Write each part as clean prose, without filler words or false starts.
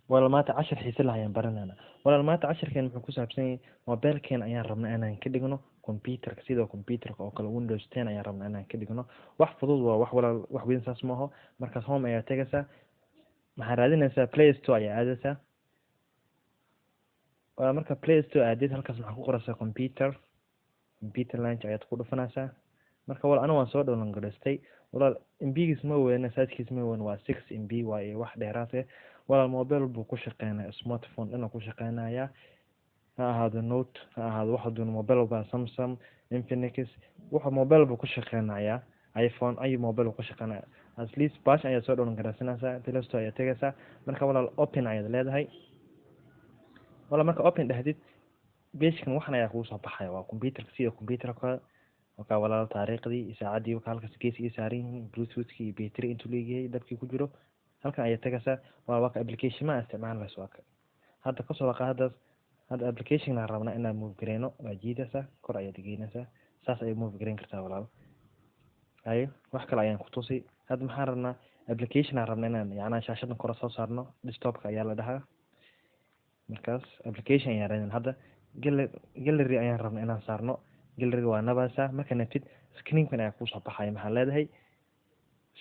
walaal maanta cashar xiise leh ayaan baranayna. Walaal maanta casharkeen wuxuu ku saabsan yahay mobilkeen ayaan rabnaa inaan ka dhigno computerka sida computerka oo kale Windows 10 ayaan rabnaa inaan ka dhigno. Wax fudud waa wax walaal wax weyn saas ma aha. Markaas home ayaa tagaysaa. Maxaa raadinaysaa Play Store ayaa aadaysaa. Waa marka Play Store aadid halkaas maxaa ku qoraysaa computer launch ayaad ku dhufanaysaa. marka walaal aniga waan soo download gareystay. walaal MB-giis ma weyn size-kiis ma weyn waa 6 MB waaye wax dheeraad ah. walaal mobile buu ku shaqeynaa smartphone inuu ku shaqeynaya ha ahaado Note ha ahaado wax doon mobile ba Samsung Infinix waxa mobile buu ku shaqeynaya iPhone ay mobile ku shaqeynaya at least bash ayaa soo download gareysanaysaa Play Store ayaa tagaysaa marka walaal open ayaad leedahay. walaal marka open dhahdid page-kan waxan ayaa kugu soo baxaya waa computerka sida computerka marka walaal taariikhdii saacadii halkaas gees saarin bluetooth iyo battery intuu leeyahay dabkii ku jiro halkan ayaa tagaysaa waa application ma isticmaalayso waa hadda ka soo qaadadas hadda application la rabna inaan move gareyno waa jiidaysaa kor ayaad geynaysaa saas ay move gareyn kartaa walaal ay wax kale ayaan ku tusay hadda maxaan rabnaa application la rabna inaan yaana shaashadan kor soo saarno desktop-ka ayaa la dhahaa markaas application ayaan rabnaa hadda gallery ayaan rabnaa inaan saarno gallery waa nabasa marka nafid screen-kan ayaa ku soo baxay maxaa leedahay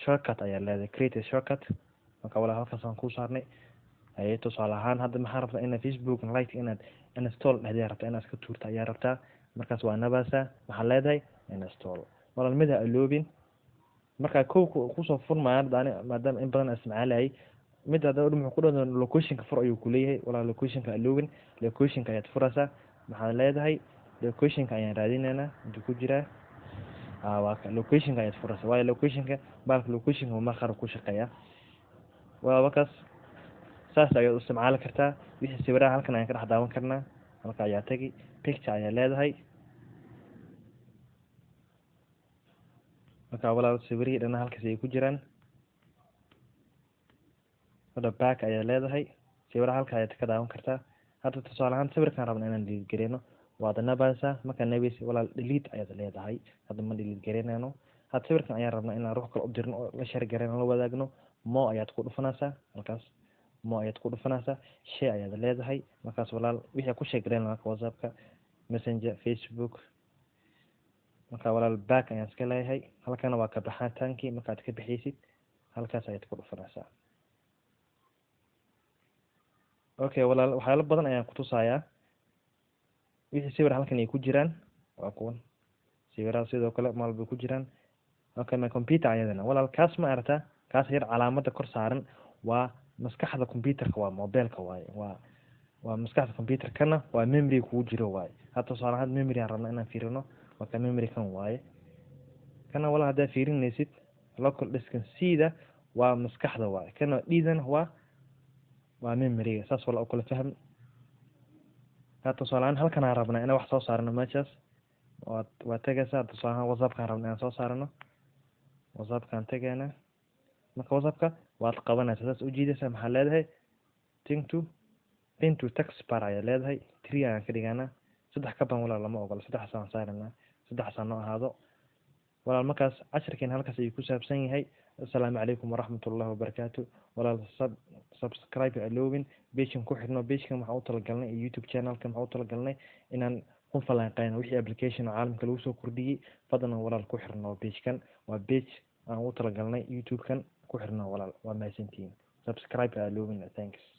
shortcut ayaa leedahay create a shortcut marka walaal halkaas aan ku saarnay ay tusaale ahaan hadda maxaan rabtaa in Facebook like inaad install dhahdii rabtaa inaad ka tuurta ayaa rabtaa markaas waa nabasa maxaa leedahay install walaal mida aloobin marka ku soo furmaya maadaama in badan isticmaalay mid hadda wuxuu ku dhaw location-ka fur ayuu ku leeyahay walaal location-ka aloobin location-ka ayaad furaysaa maxaa leedahay location-ka ayaan raadinaynaa intuu ku jiraa waa location-ka ayaad furaysaa waayo location-ka baalka location-ka ma qaar ku shaqeeya waa wakaas saas ayaad isticmaali kartaa wixii sawiraha halkan ayaan ka dhex daawan karnaa halka ayaa tagi picture ayaa leedahay marka walaal sawirihii dhan halkaas ay ku jiraan wada back ayaa leedahay sawiraha halka ayaad ka daawan kartaa hadda tusaale ahaan sawirkan rabna inaan delete gareyno waad nabasa marka nabis walaal delete ayaad leedahay hadda ma delete gareynayno hadda sawirkan ayaan rabnaa inaan ruux kale u dirno oo la share gareyno la wadaagno mo ayaad ku dhufanaysaa halkaas mo ayaad ku dhufanaysaa share ayaad leedahay markaas walaal wixii ku share gareyno marka WhatsApp-ka Messenger Facebook marka walaal back ayaan iska leeyahay halkana waa ka baxitaankii markaad ka bixiysid halkaas ayaad ku dhufanaysaa. okay walaal waxyaalo badan ayaan ku tusayaa wixii sawir halkan ay ku jiraan waa kuwan sawirada sidoo kale maal bay ku jiraan okay my computer ayadana walaal kaas ma aragtaa kaas yar calaamada kor saaran waa maskaxda computerka waa mobile-ka waaye waa maskaxda computerkana waa memory kugu jiro waaye hadda soo raad memory aan rabnaa inaan fiirino waa ka memory kan waaye kana walaal hadaa fiirinaysid local disk sida waa maskaxda waaye kana dhiidan waa memory saas wala u kala faham hadda soo laan halkan aan rabnaa inaan wax soo saarno meeshaas waa tagaysaa tusaale ahaan WhatsApp-ka rabnaa inaan soo saarno WhatsApp-kan tagayna marka WhatsApp-ka waad qabanaysaa saas u jiidaysaa maxaa leedahay pin to text bar ayaa leedahay 3 ayaan ka dhiganaa 3 ka ban walaal lama ogola 3 saan saarnaa 3 saan noo ahaado walaal markaas casharkeen halkaas ayuu ku saabsan yahay. assalaamu calaykum waraxmatullaahi wabarakaatu. walaal subscribe aloobin page-kan ku xirno page-kan waxaan u talagalnay YouTube channel-kan waxaan u talagalnay inaan ku falanqeyno wixii application caalamka lagu soo kordhiyay fadlan walaal ku xirno page-kan waa page aan u talagalnay YouTube-kan ku xirno walaal waa mahadsantihiin subscribe aloobin thanks.